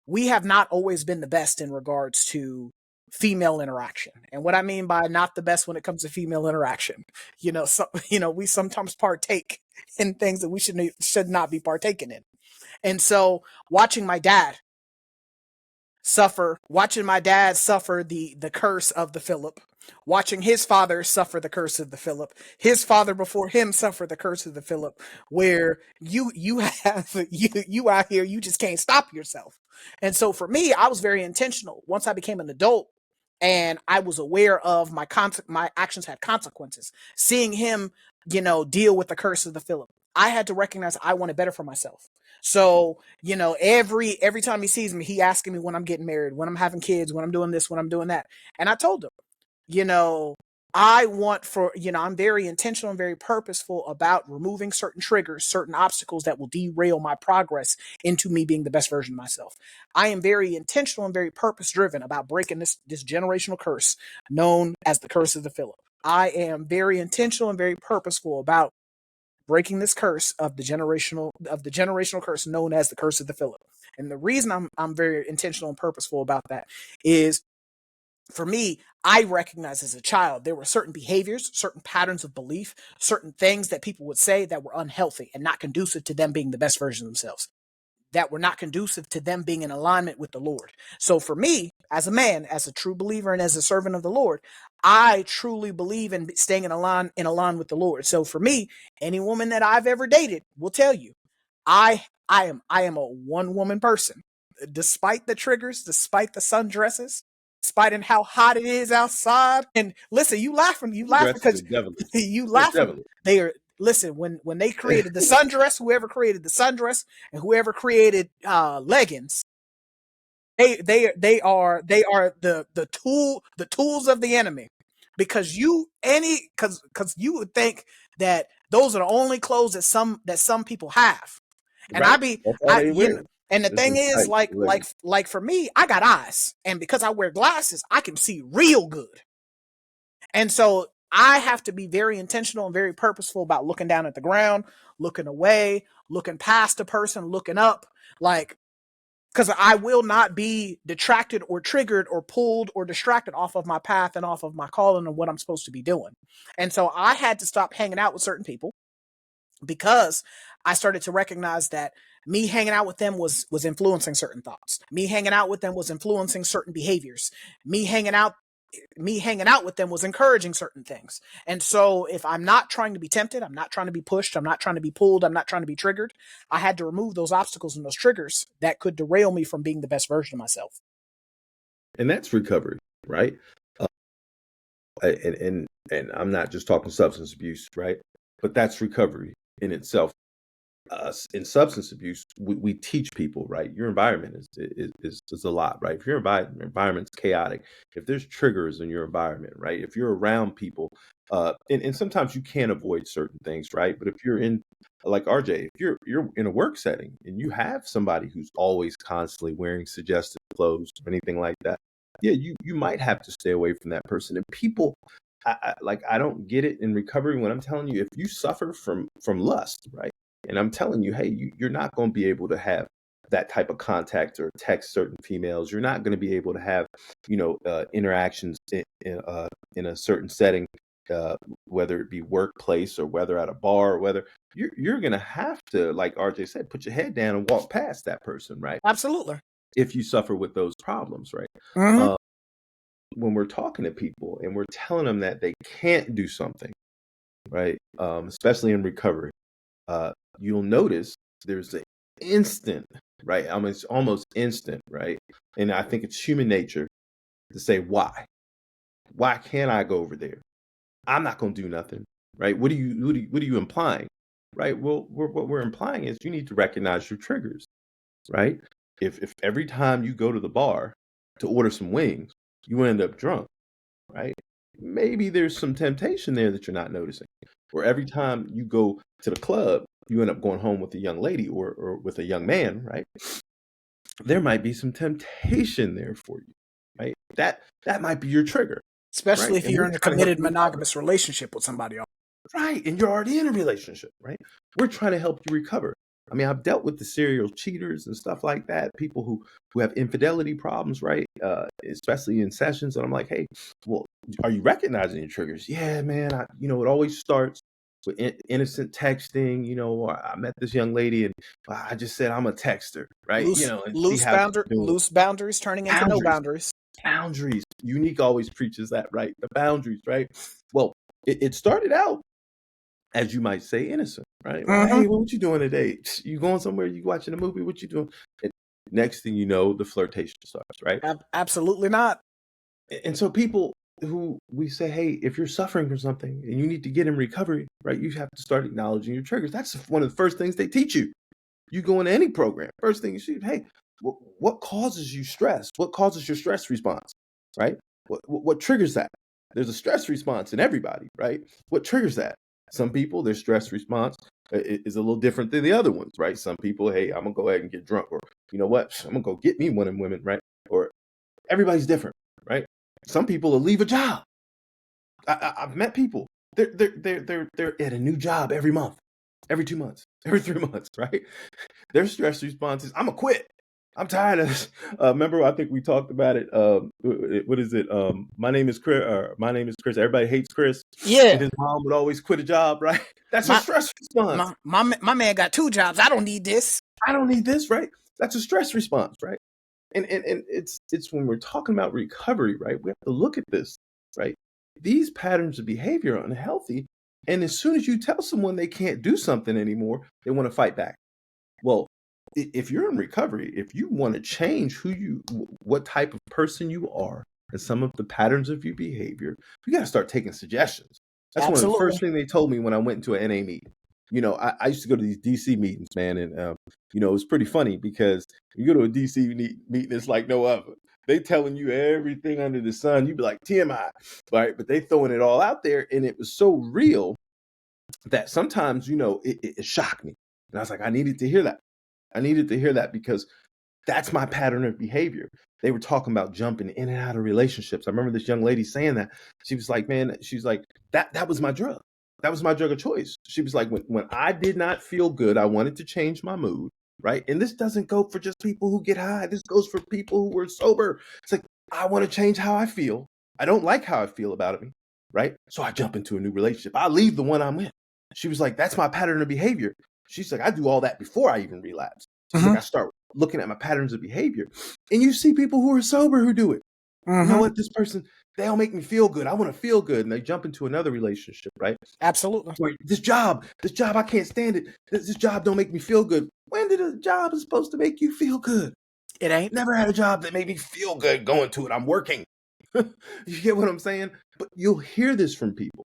we have not always been the best in regards to female interaction. And what I mean by not the best when it comes to female interaction, we sometimes partake in things that we should not be partaking in. And so watching my dad suffer the curse of the Philip, watching his father suffer the curse of the Philip, his father before him suffer the curse of the Philip, where you have you out here, you just can't stop yourself. And so for me, I was very intentional once I became an adult and I was aware of my actions had consequences. Seeing him, deal with the curse of the Philip, I had to recognize I wanted better for myself. So, every time he sees me, he asking me when I'm getting married, when I'm having kids, when I'm doing this, when I'm doing that. And I told him, you know, I'm very intentional and very purposeful about removing certain triggers, certain obstacles that will derail my progress into me being the best version of myself. I am very intentional and very purpose driven about breaking this generational curse known as the curse of the Philip. I am very intentional and very purposeful about breaking this curse of the generational curse known as the curse of the Philip. And the reason I'm very intentional and purposeful about that is, for me, I recognize as a child there were certain behaviors, certain patterns of belief, certain things that people would say that were unhealthy and not conducive to them being the best version of themselves. that were not conducive to them being in alignment with the Lord. So for me, as a man, as a true believer, and as a servant of the Lord, I truly believe in staying in line with the Lord. So for me, any woman that I've ever dated will tell you, I am a one woman person. Despite the triggers, despite the sundresses, despite in how hot it is outside. And listen, you laughing Dresses are because devilish. you They're laughing. devilish. They are listen when they created the sundress, whoever created the sundress and whoever created leggings, they are the tools of the enemy, because you would think that those are the only clothes that some people have. And Right. That's all I they you know, wear. and the Is thing them is, tights and leggings. like for me, I got eyes, and because I wear glasses, I can see real good. And so I have to be very intentional and very purposeful about looking down at the ground, looking away, looking past a person, looking up, like, because I will not be detracted or triggered or pulled or distracted off of my path and off of my calling and what I'm supposed to be doing. And so I had to stop hanging out with certain people, because I started to recognize that me hanging out with them was influencing certain thoughts. Me hanging out with them was influencing certain behaviors. Me hanging out me hanging out with them was encouraging certain things. And so if I'm not trying to be tempted, I'm not trying to be pushed, I'm not trying to be pulled, I'm not trying to be triggered, I had to remove those obstacles and those triggers that could derail me from being the best version of myself. And that's recovery, right? Uh, and I'm not just talking substance abuse, right? But that's recovery in itself. In substance abuse, we teach people, right? Your environment is a lot, right? If your environment's chaotic, if there's triggers in your environment, right? If you're around people, and sometimes you can't avoid certain things, right? But if you're in, like RJ, if you're in a work setting and you have somebody who's always constantly wearing suggestive clothes or anything like that, yeah, you might have to stay away from that person. And people, I don't get it in recovery when I'm telling you, if you suffer from lust, right? And I'm telling you, hey, you're not going to be able to have that type of contact or text certain females. You're not going to be able to have, interactions in a certain setting, uh, whether it be workplace or whether at a bar, or whether you're going to have to, like RJ said, put your head down and walk past that person, right? Absolutely. If you suffer with those problems, right? Mm-hmm. Uh, when we're talking to people and we're telling them that they can't do something, right? Especially in recovery, uh, you'll notice there's an instant, right? I mean, it's almost instant, right? And I think it's human nature to say, why? Why can't I go over there? I'm not going to do nothing, right? What are you implying, right? Well, what we're implying is you need to recognize your triggers, right? If every time you go to the bar to order some wings, you end up drunk, right? Maybe there's some temptation there that you're not noticing. Or every time you go to the club, you end up going home with a young lady or with a young man, right? There might be some temptation there for you, right? That might be your trigger, Especially right? if And you're we're in a trying to help committed you recover. monogamous relationship with somebody else. Right, and you're already in a relationship, right? We're trying to help you recover. I mean, I've dealt with the serial cheaters and stuff like that, people who have infidelity problems, right? Especially in sessions, and I'm like, hey, well, are you recognizing your triggers? Yeah, man. It always starts with innocent texting. Or I met this young lady and I just said I'm a texter, right? And see how she's doing. Loose boundaries turning into no Boundaries, boundaries. boundaries. Unique always preaches that, right? The boundaries, right? Well, it started out, as you might say, innocent, right? Well, Mm-hmm. hey, what you doing today? You going somewhere? You watching a movie? What you doing? And next thing you know, the flirtation starts, right? Absolutely not. And so people who we say, hey, if you're suffering from something and you need to get in recovery, right? You have to start acknowledging your triggers. That's one of the first things they teach you. You go into any program, first thing you see, hey, what causes you stress? What causes your stress response, right? What triggers that? There's a stress response in everybody, right? What triggers that? Some people, their stress response is a little different than the other ones, right? Some people, hey, I'm gonna go ahead and get drunk, or you know what, I'm gonna go get me one of them women, right? Or everybody's different, right? Some people will leave a job. I've met people. They're at a new job every month, every 2 months, every 3 months, right? Their stress response is, I'm gonna quit. I'm tired of this. Remember, I think we talked about it. What is it? My name is Chris. My name is Chris. Everybody hates Chris, and Yeah. his mom would always quit a job, right? That's a My stress response. my man got two jobs. I don't need this. I don't need this, right? That's a stress response, right? And it's when we're talking about recovery, right? We have to look at this, right? These patterns of behavior are unhealthy. And as soon as you tell someone they can't do something anymore, they want to fight back. Well, if you're in recovery, if you want to change what type of person you are and some of the patterns of your behavior, you got to start taking suggestions. That's one of the first Absolutely. things they told me when I went into an NA meeting. I used to go to these DC meetings, man, and it was pretty funny because you go to a DC meeting, it's like no other. They telling you everything under the sun. You be like TMI, right? But they throwing it all out there, and it was so real that sometimes, it shocked me. And I was like, I needed to hear that. I needed to hear that because that's my pattern of behavior. They were talking about jumping in and out of relationships. I remember this young lady saying that. She was like, man, she's like, that was my drug. That was my drug of choice. She was like, when I did not feel good, I wanted to change my mood, right? And this doesn't go for just people who get high. This goes for people who were sober. It's like, I want to change how I feel. I don't like how I feel about it, right? So I jump into a new relationship. I leave the one I'm in. She was like, that's my pattern of behavior. She's like, I do all that before I even relapse. She's like, Hmm. I start looking at my patterns of behavior. And you see people who are sober who do it. You know Hmm. what? This person, they don't make me feel good. I want to feel good. And they jump into another relationship, right? Absolutely. Where this job, I can't stand it. This job don't make me feel good. When did a job is supposed to make you feel good? It ain't. Never had a job that made me feel good going to it. I'm working. You get what I'm saying? But you'll hear this from people.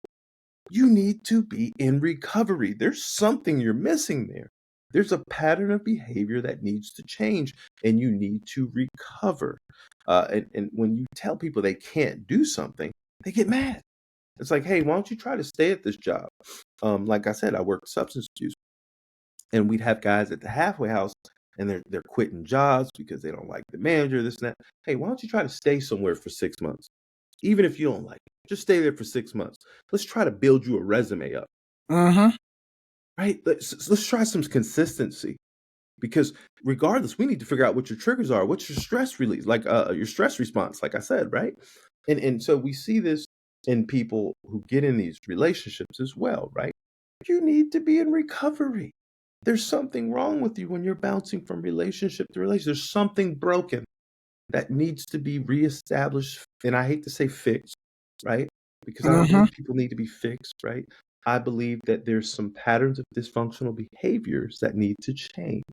You need to be in recovery. There's something you're missing there. There's a pattern of behavior that needs to change, and you need to recover. And when you tell people they can't do something, they get mad. It's like, hey, why don't you try to stay at this job? Like I said, I worked substance abuse, and we'd have guys at the halfway house, and they're quitting jobs because they don't like the manager, this and that. Hey, why don't you try to stay somewhere for 6 months? Even if you don't like it, just stay there for 6 months. Let's try to build you a resume up, Hmm. right? Let's try some consistency because regardless, we need to figure out what your triggers are. What's your stress release, like your stress response, like I said, right? And so we see this in people who get in these relationships as well, right? You need to be in recovery. There's something wrong with you when you're bouncing from relationship to relationship. There's something broken that needs to be reestablished. And I hate to say fixed, right? Because I don't Hmm. believe people need to be fixed, right? I believe that there's some patterns of dysfunctional behaviors that need to change,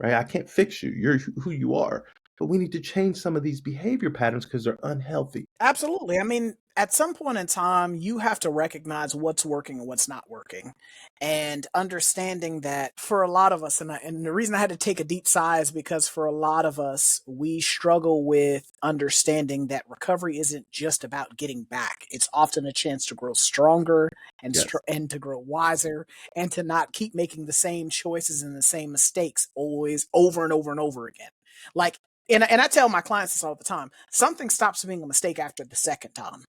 right? I can't fix you. You're who you are. But we need to change some of these behavior patterns because they're unhealthy. Absolutely. I mean, at some point in time, you have to recognize what's working and what's not working. And understanding that for a lot of us, and the reason I had to take a deep sigh is because for a lot of us, we struggle with understanding that recovery isn't just about getting back. It's often a chance to grow stronger Yes. and to grow wiser and to not keep making the same choices and the same mistakes always over and over and over again. Like, and I tell my clients this all the time. Something stops being a mistake after the second time.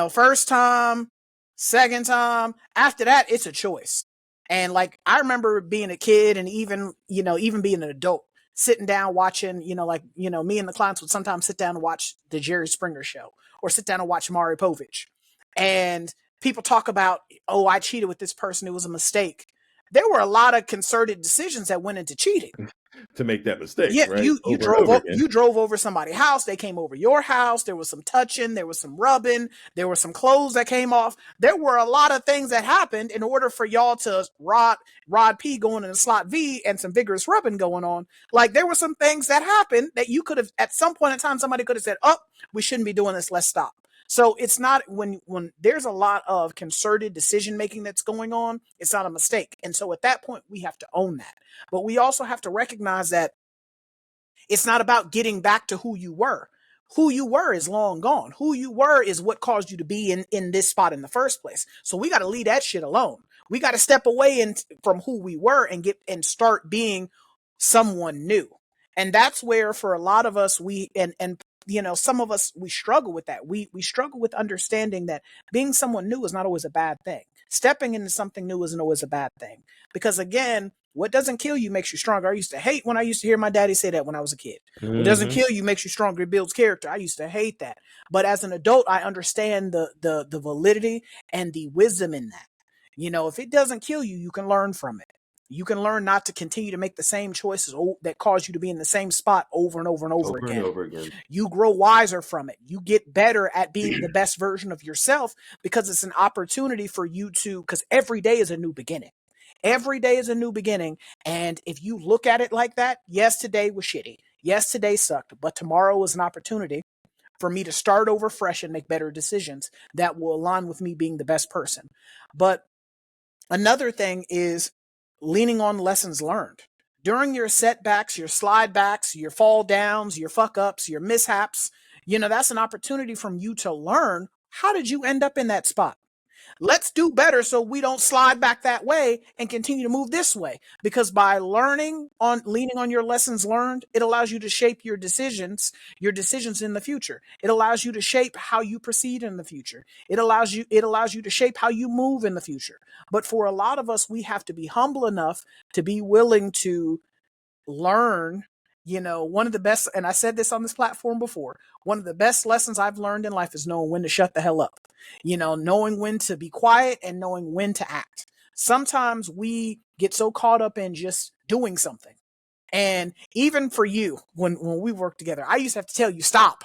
First time, second time, after that, it's a choice. And like I remember being a kid and even being an adult, sitting down watching, me and the clients would sometimes sit down and watch the Jerry Springer show or sit down and watch Maury Povich. And people talk about, oh, I cheated with this person, it was a mistake. There were a lot of concerted decisions that went into cheating. To make that mistake, Yeah, right? you Over and over again. you drove over somebody's house. They came over your house. There was some touching. There was some rubbing. There were some clothes that came off. There were a lot of things that happened in order for y'all to Rod P going in the slot V and some vigorous rubbing going on. Like there were some things that happened that you could have at some point in time somebody could have said, "Oh, we shouldn't be doing this. Let's stop." So it's not when there's a lot of concerted decision making that's going on. It's not a mistake. And so at that point, we have to own that. But we also have to recognize that it's not about getting back to who you were. Who you were is long gone. Who you were is what caused you to be in this spot in the first place. So we got to leave that shit alone. We got to step away from who we were and start being someone new. And that's where for a lot of us and some of us we struggle with that. We struggle with understanding that being someone new is not always a bad thing. Stepping into something new isn't always a bad thing. Because again, what doesn't kill you makes you stronger. I used to hate when I used to hear my daddy say that when I was a kid. What doesn't Hmm. kill you makes you stronger, it builds character. I used to hate that. But as an adult, I understand the validity and the wisdom in that. If it doesn't kill you, you can learn from it. You can learn not to continue to make the same choices that cause you to be in the same spot over and over and over Over and again. over again. You grow wiser from it. You get better at being the best version of yourself because it's an opportunity for you to, because every day is a new beginning. Every day is a new beginning. And if you look at it like that, yes, today was shitty. Yes, today sucked, but tomorrow is an opportunity for me to start over fresh and make better decisions that will align with me being the best person. But another thing is leaning on lessons learned. During your setbacks, your slide backs, your fall downs, your fuck ups, your mishaps, that's an opportunity from you to learn, how did you end up in that spot? Let's do better so we don't slide back that way and continue to move this way. Because by leaning on your lessons learned, it allows you to shape your decisions in the future. It allows you to shape how you proceed in the future. It allows you to shape how you move in the future. But for a lot of us, we have to be humble enough to be willing to learn. One of the best, and I said this on this platform before, one of the best lessons I've learned in life is knowing when to shut the hell up. Knowing when to be quiet and knowing when to act. Sometimes we get so caught up in just doing something. And even for you, when we worked together, I used to have to tell you, stop,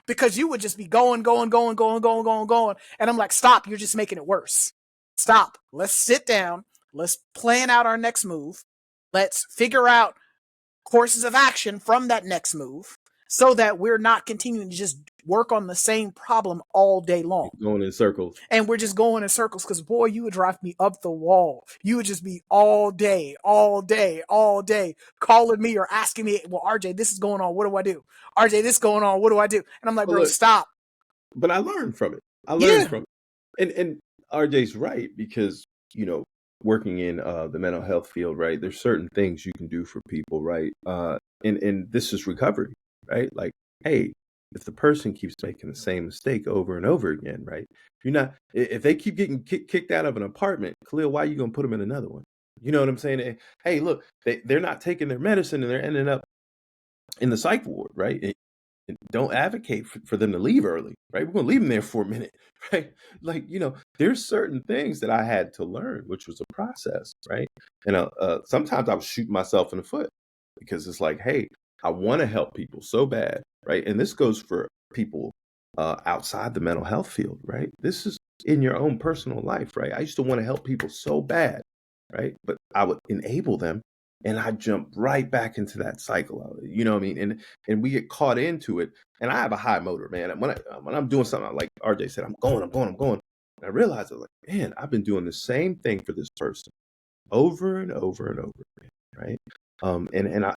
because you would just be going, going, going, going, going, going, going. And I'm like, stop, you're just making it worse. Stop. Let's sit down. Let's plan out our next move. Let's figure out courses of action from that next move so that we're not continuing to just work on the same problem all day long. Going in circles. And we're just going in circles because, boy, you would drive me up the wall. You would just be all day, all day, all day calling me or asking me, well, RJ, this is going on. What do I do? RJ, this is going on. What do I do? And I'm like, Well, bro, look, stop. but I learned from it. Yeah, And RJ's right, because working in the mental health field, right? There's certain things you can do for people, right? And this is recovery, right? Like, hey, if the person keeps making the same mistake over and over again, right? You're not if they keep getting kicked out of an apartment, Khalil, why are you gonna put them in another one? You know what I'm saying? Hey, look, they're not taking their medicine and they're ending up in the psych ward, right? And don't advocate for them to leave early, right? We're going to leave them there for a minute, right? Like, there's certain things that I had to learn, which was a process, right? And sometimes I was shooting myself in the foot because it's like, hey, I want to help people so bad, right? And this goes for people outside the mental health field, right? This is in your own personal life, right? I used to want to help people so bad, right? But I would enable them and I jump right back into that cycle. You know what I mean? And we get caught into it. And I have a high motor, man. When I'm doing something, like RJ said, I'm going. And I realized, like, man, I've been doing the same thing for this person over and over and over again, right?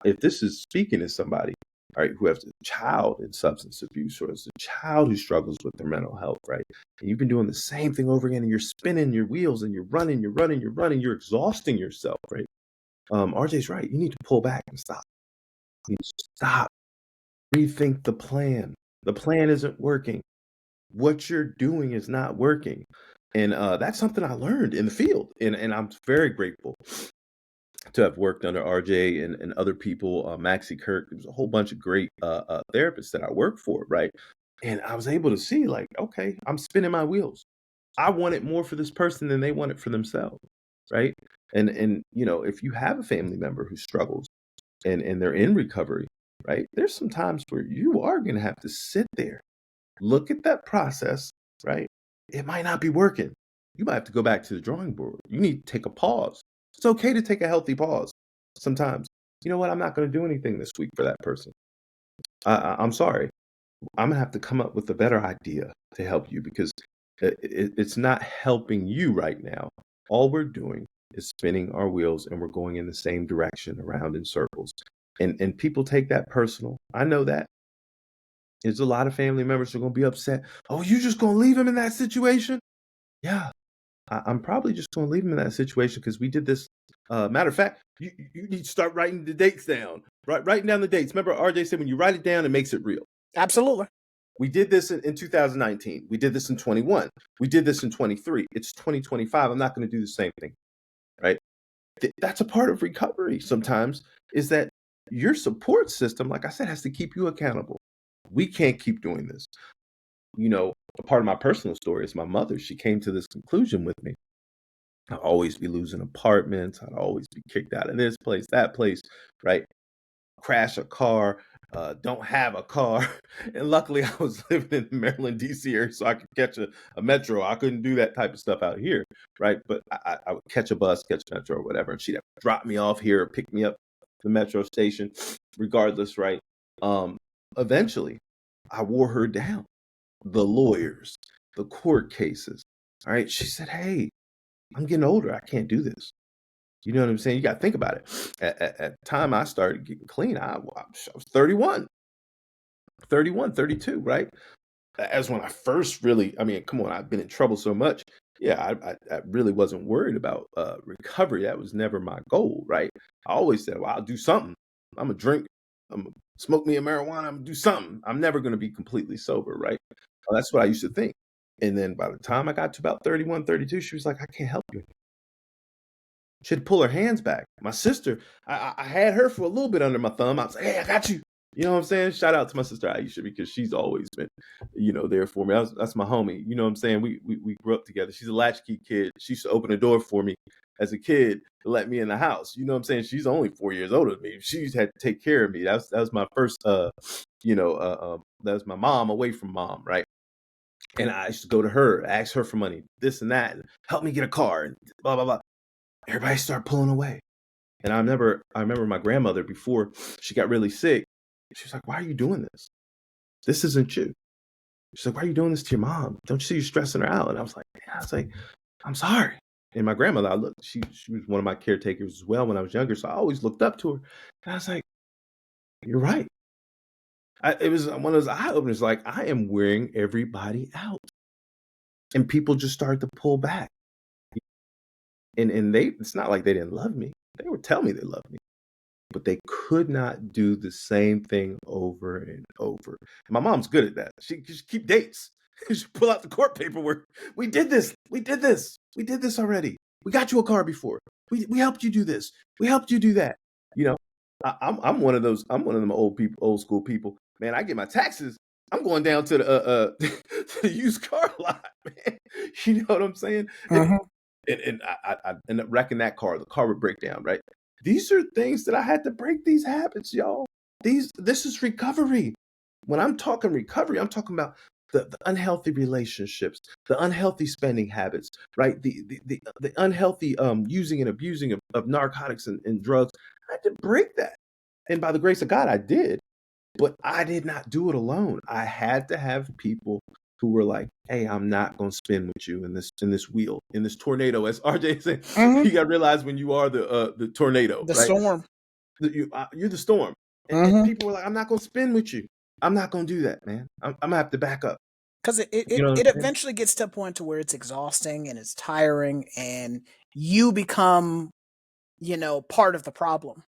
If this is speaking to somebody, all right, who has a child in substance abuse, or is a child who struggles with their mental health, right? And you've been doing the same thing over again, and you're spinning your wheels, and you're running, you're exhausting yourself, right? RJ's right. You need to pull back and stop. You need to stop. Rethink the plan. The plan isn't working. What you're doing is not working. And that's something I learned in the field. And I'm very grateful to have worked under RJ and other people, Maxie Kirk. There's a whole bunch of great therapists that I worked for, right? And I was able to see, like, okay, I'm spinning my wheels. I want it more for this person than they want it for themselves, right? And if you have a family member who struggles and they're in recovery, right? There's some times where you are going to have to sit there, look at that process, right? It might not be working. You might have to go back to the drawing board. You need to take a pause. It's okay to take a healthy pause sometimes. You know what? I'm not going to do anything this week for that person. I'm sorry. I'm going to have to come up with a better idea to help you, because it's not helping you right now. All we're doing is spinning our wheels, and we're going in the same direction around in circles. And people take that personal. I know that. There's a lot of family members who are going to be upset. Oh, you just going to leave him in that situation? Yeah, I'm probably just going to leave him in that situation because we did this. Matter of fact, you need to start writing the dates down. Writing down the dates. Remember, RJ said when you write it down, it makes it real. absolutely. We did this in 2019. We did this in 21. We did this in 23. It's 2025. I'm not going to do the same thing, right? That's a part of recovery sometimes, is that your support system, like I said, has to keep you accountable. We can't keep doing this. A part of my personal story is my mother. She came to this conclusion with me. I'd always be losing apartments. I'd always be kicked out of this place, that place, right? Crash a car, don't have a car. And luckily, I was living in the Maryland, D.C. area, so I could catch a metro. I couldn't do that type of stuff out here, right? But I would catch a bus, catch a metro or whatever, and she'd have to drop me off here or pick me up at the metro station, regardless, right? Um, Eventually, I wore her down. The lawyers, the court cases, all right? She said, hey, I'm getting older. I can't do this. You know what I'm saying? You got to think about it. At the time I started getting clean, I was 31, 31, 32, right? As when I first really, I mean, come on, I've been in trouble so much. Yeah, I really wasn't worried about recovery. That was never my goal, right? I always said, well, I'll do something. I'm going to drink. I'm going to smoke me a marijuana. I'm going to do something. I'm never going to be completely sober, right? Well, that's what I used to think. And then by the time I got to about 31, 32, she was like, I can't help you. She had to pull her hands back. My sister, I had her for a little bit under my thumb. I was like, hey, I got you. You know what I'm saying? Shout out to my sister Aisha because she's always been, there for me. That's my homie. You know what I'm saying? We grew up together. She's a latchkey kid. She used to open the door for me as a kid to let me in the house. You know what I'm saying? She's only 4 years older than me. She had to take care of me. That was my first, that was my mom away from mom, right? And I used to go to her, ask her for money, this and that, and help me get a car, and blah blah blah. Everybody started pulling away. And I remember my grandmother before she got really sick. She was like, why are you doing this? This isn't you. She's like, why are you doing this to your mom? Don't you see you stressing her out? And I was like, I'm sorry. And my grandmother, she was one of my caretakers as well when I was younger. So I always looked up to her. And I was like, you're right. It was one of those eye openers, like, I am wearing everybody out. And people just started to pull back. And it's not like they didn't love me. They would tell me they loved me, but they could not do the same thing over and over. And my mom's good at that. She keep dates. She pull out the court paperwork. We did this. We did this. We did this already. We got you a car before. We helped you do this. We helped you do that. You know, I'm one of those. I'm one of them old school people. Man, I get my taxes. I'm going down to the to the used car lot, man. You know what I'm saying? Mm-hmm. And I ended up wrecking that car. The car would break down, right? These are things that I had to break these habits, y'all. This is recovery. When I'm talking recovery, I'm talking about the unhealthy relationships, the unhealthy spending habits, right? The unhealthy using and abusing of narcotics and drugs. I had to break that. And by the grace of God, I did. But I did not do it alone. I had to have people who were like, "Hey, I'm not going to spin with you in this wheel, in this tornado." As RJ said, Mm-hmm. you got to realize when you are the tornado, The right? storm. You're the storm, and Mm-hmm. people were like, "I'm not going to spin with you. I'm not going to do that, man. I'm gonna have to back up." Because You know what it I'm saying? eventually gets to a point to where it's exhausting and it's tiring and you become, part of the problem.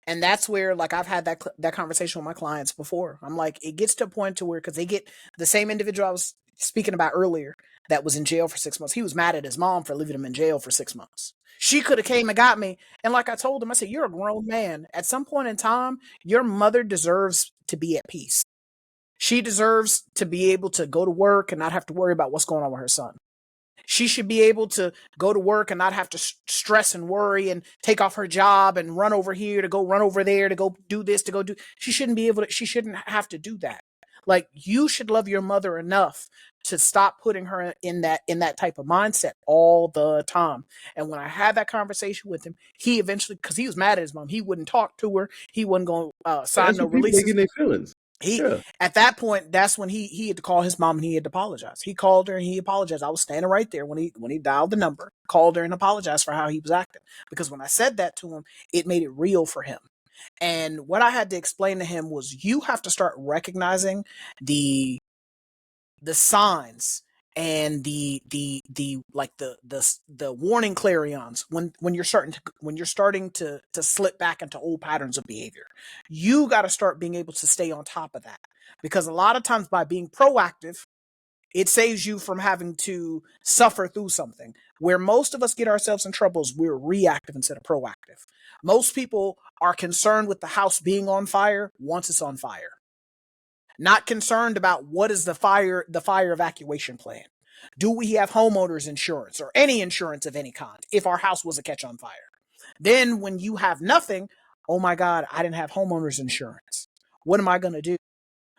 And that's where, like, I've had that conversation with my clients before. I'm like, it gets to a point to where, because they get the same individual I was speaking about earlier that was in jail for 6 months. He was mad at his mom for leaving him in jail for 6 months. She could have came and got me. And like I told him, I said, you're a grown man. At some point in time, your mother deserves to be at peace. She deserves to be able to go to work and not have to worry about what's going on with her son. She should be able to go to work and not have to stress and worry and take off her job and run over here to go run over there to go do this to go do. She shouldn't have to do that. Like, you should love your mother enough to stop putting her in that type of mindset all the time. And when I had that conversation with him, he eventually, because he was mad at his mom, he wouldn't talk to her. He wasn't going to sign That's no what people they releases. get in their feelings. He Yeah, At that point, that's when he had to call his mom and he had to apologize. He called her and he apologized. I was standing right there when he dialed the number, called her and apologized for how he was acting. Because when I said that to him, it made it real for him. And what I had to explain to him was, you have to start recognizing the signs and the like the warning clarions when you're starting to slip back into old patterns of behavior. You got to start being able to stay on top of that, because a lot of times, by being proactive, it saves you from having to suffer through something. Where most of us get ourselves in troubles, we're reactive instead of proactive. Most people are concerned with the house being on fire once it's on fire, not concerned about what is the fire evacuation plan. Do we have homeowners insurance or any insurance of any kind if our house was a catch on fire? Then when you have nothing, oh my God, I didn't have homeowners insurance. What am I going to do?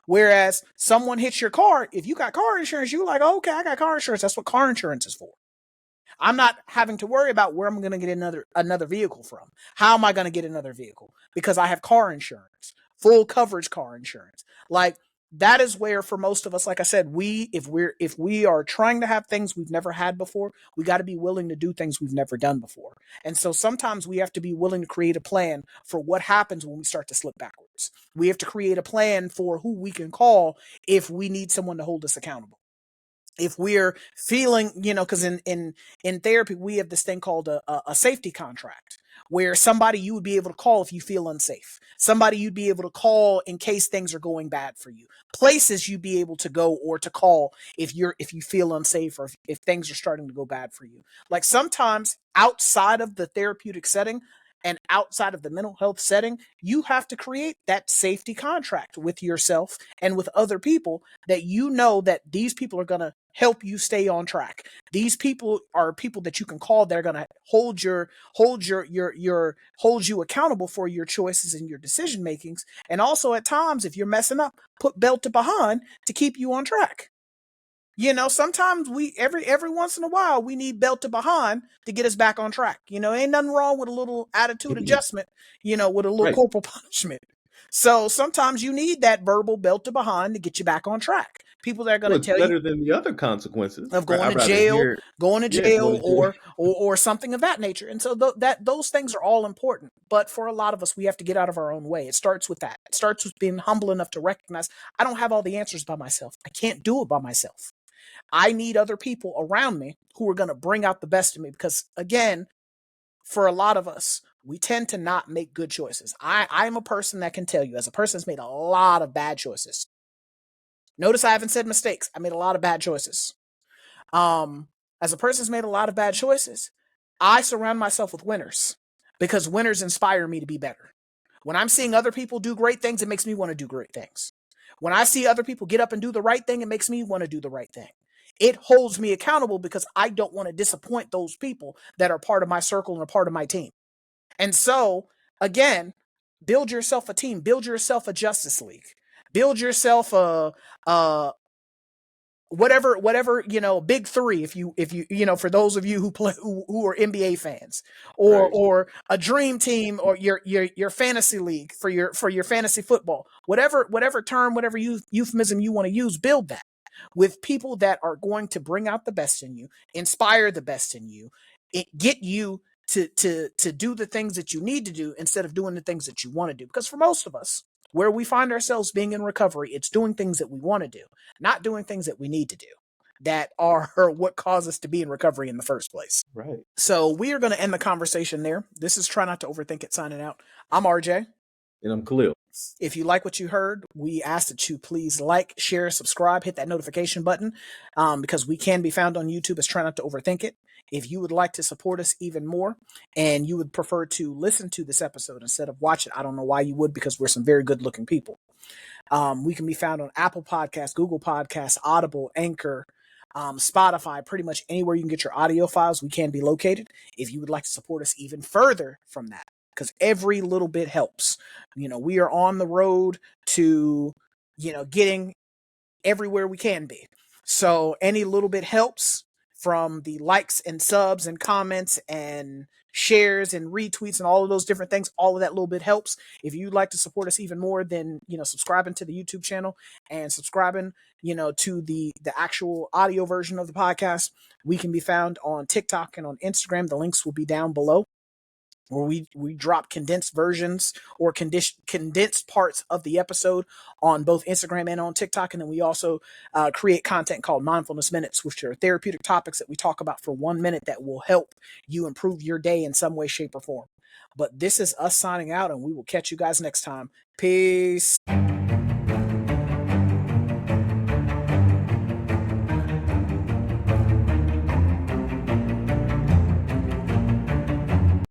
Whereas someone hits your car, if you got car insurance, you're like, oh, okay, I got car insurance. That's what car insurance is for. I'm not having to worry about where I'm going to get another vehicle from. How am I going to get another vehicle? Because I have car insurance, full coverage car insurance. Like that is where for most of us, like I said, if we are trying to have things we've never had before, we got to be willing to do things we've never done before. And so sometimes we have to be willing to create a plan for what happens when we start to slip backwards. We have to create a plan for who we can call if we need someone to hold us accountable. If we're feeling, because in therapy we have this thing called a safety contract, where somebody you would be able to call if you feel unsafe, somebody you'd be able to call in case things are going bad for you, places you'd be able to go or to call if you feel unsafe, or if things are starting to go bad for you. Like sometimes outside of the therapeutic setting and outside of the mental health setting, you have to create that safety contract with yourself and with other people, that that these people are going to help you stay on track. These people are people that you can call that are going to hold you accountable for your choices and your decision makings. And also at times, if you're messing up, put belt to behind to keep you on track. Sometimes every once in a while we need belt to behind to get us back on track. Ain't nothing wrong with a little attitude adjustment, with a little Right. corporal punishment. So sometimes you need that verbal belt to behind to get you back on track. People that are going Well, to it's tell you better than the other consequences, of right? going I'd to rather jail, hear, yeah, going to jail. or something of that nature. And so those things are all important. But for a lot of us, we have to get out of our own way. It starts with that. It starts with being humble enough to recognize I don't have all the answers by myself. I can't do it by myself. I need other people around me who are going to bring out the best in me, because again, for a lot of us, we tend to not make good choices. I'm a person that can tell you, as a person that's made a lot of bad choices. Notice I haven't said mistakes. I made a lot of bad choices. As a person that's made a lot of bad choices, I surround myself with winners, because winners inspire me to be better. When I'm seeing other people do great things, it makes me want to do great things. When I see other people get up and do the right thing, it makes me want to do the right thing. It holds me accountable because I don't want to disappoint those people that are part of my circle and a part of my team. And so, again, build yourself a team, build yourself a Justice League, build yourself a whatever big three, if you for those of you who play who are NBA fans, or Right. or a dream team, or your fantasy league for your fantasy football, whatever term, whatever euphemism you want to use, build that with people that are going to bring out the best in you, inspire the best in you, get you to do the things that you need to do instead of doing the things that you want to do. Because for most of us, where we find ourselves being in recovery, it's doing things that we want to do, not doing things that we need to do, that are what cause us to be in recovery in the first place. Right. So we are going to end the conversation there. This is Try Not to Overthink It signing out. I'm RJ. And I'm Khalil. If you like what you heard, we ask that you please like, share, subscribe, hit that notification button, because we can be found on YouTube as Try Not to Overthink It. If you would like to support us even more and you would prefer to listen to this episode instead of watch it, I don't know why you would, because we're some very good looking people. We can be found on Apple Podcasts, Google Podcasts, Audible, Anchor, Spotify, pretty much anywhere you can get your audio files, we can be located. If you would like to support us even further from that, because every little bit helps. We are on the road to, getting everywhere we can be. So any little bit helps, from the likes and subs and comments and shares and retweets and all of those different things. All of that little bit helps. If you'd like to support us even more, then, subscribing to the YouTube channel and subscribing, to the actual audio version of the podcast. We can be found on TikTok and on Instagram. The links will be down below, where we drop condensed versions or condensed parts of the episode on both Instagram and on TikTok. And then we also create content called Mindfulness Minutes, which are therapeutic topics that we talk about for 1 minute that will help you improve your day in some way, shape, or form. But this is us signing out, and we will catch you guys next time. Peace.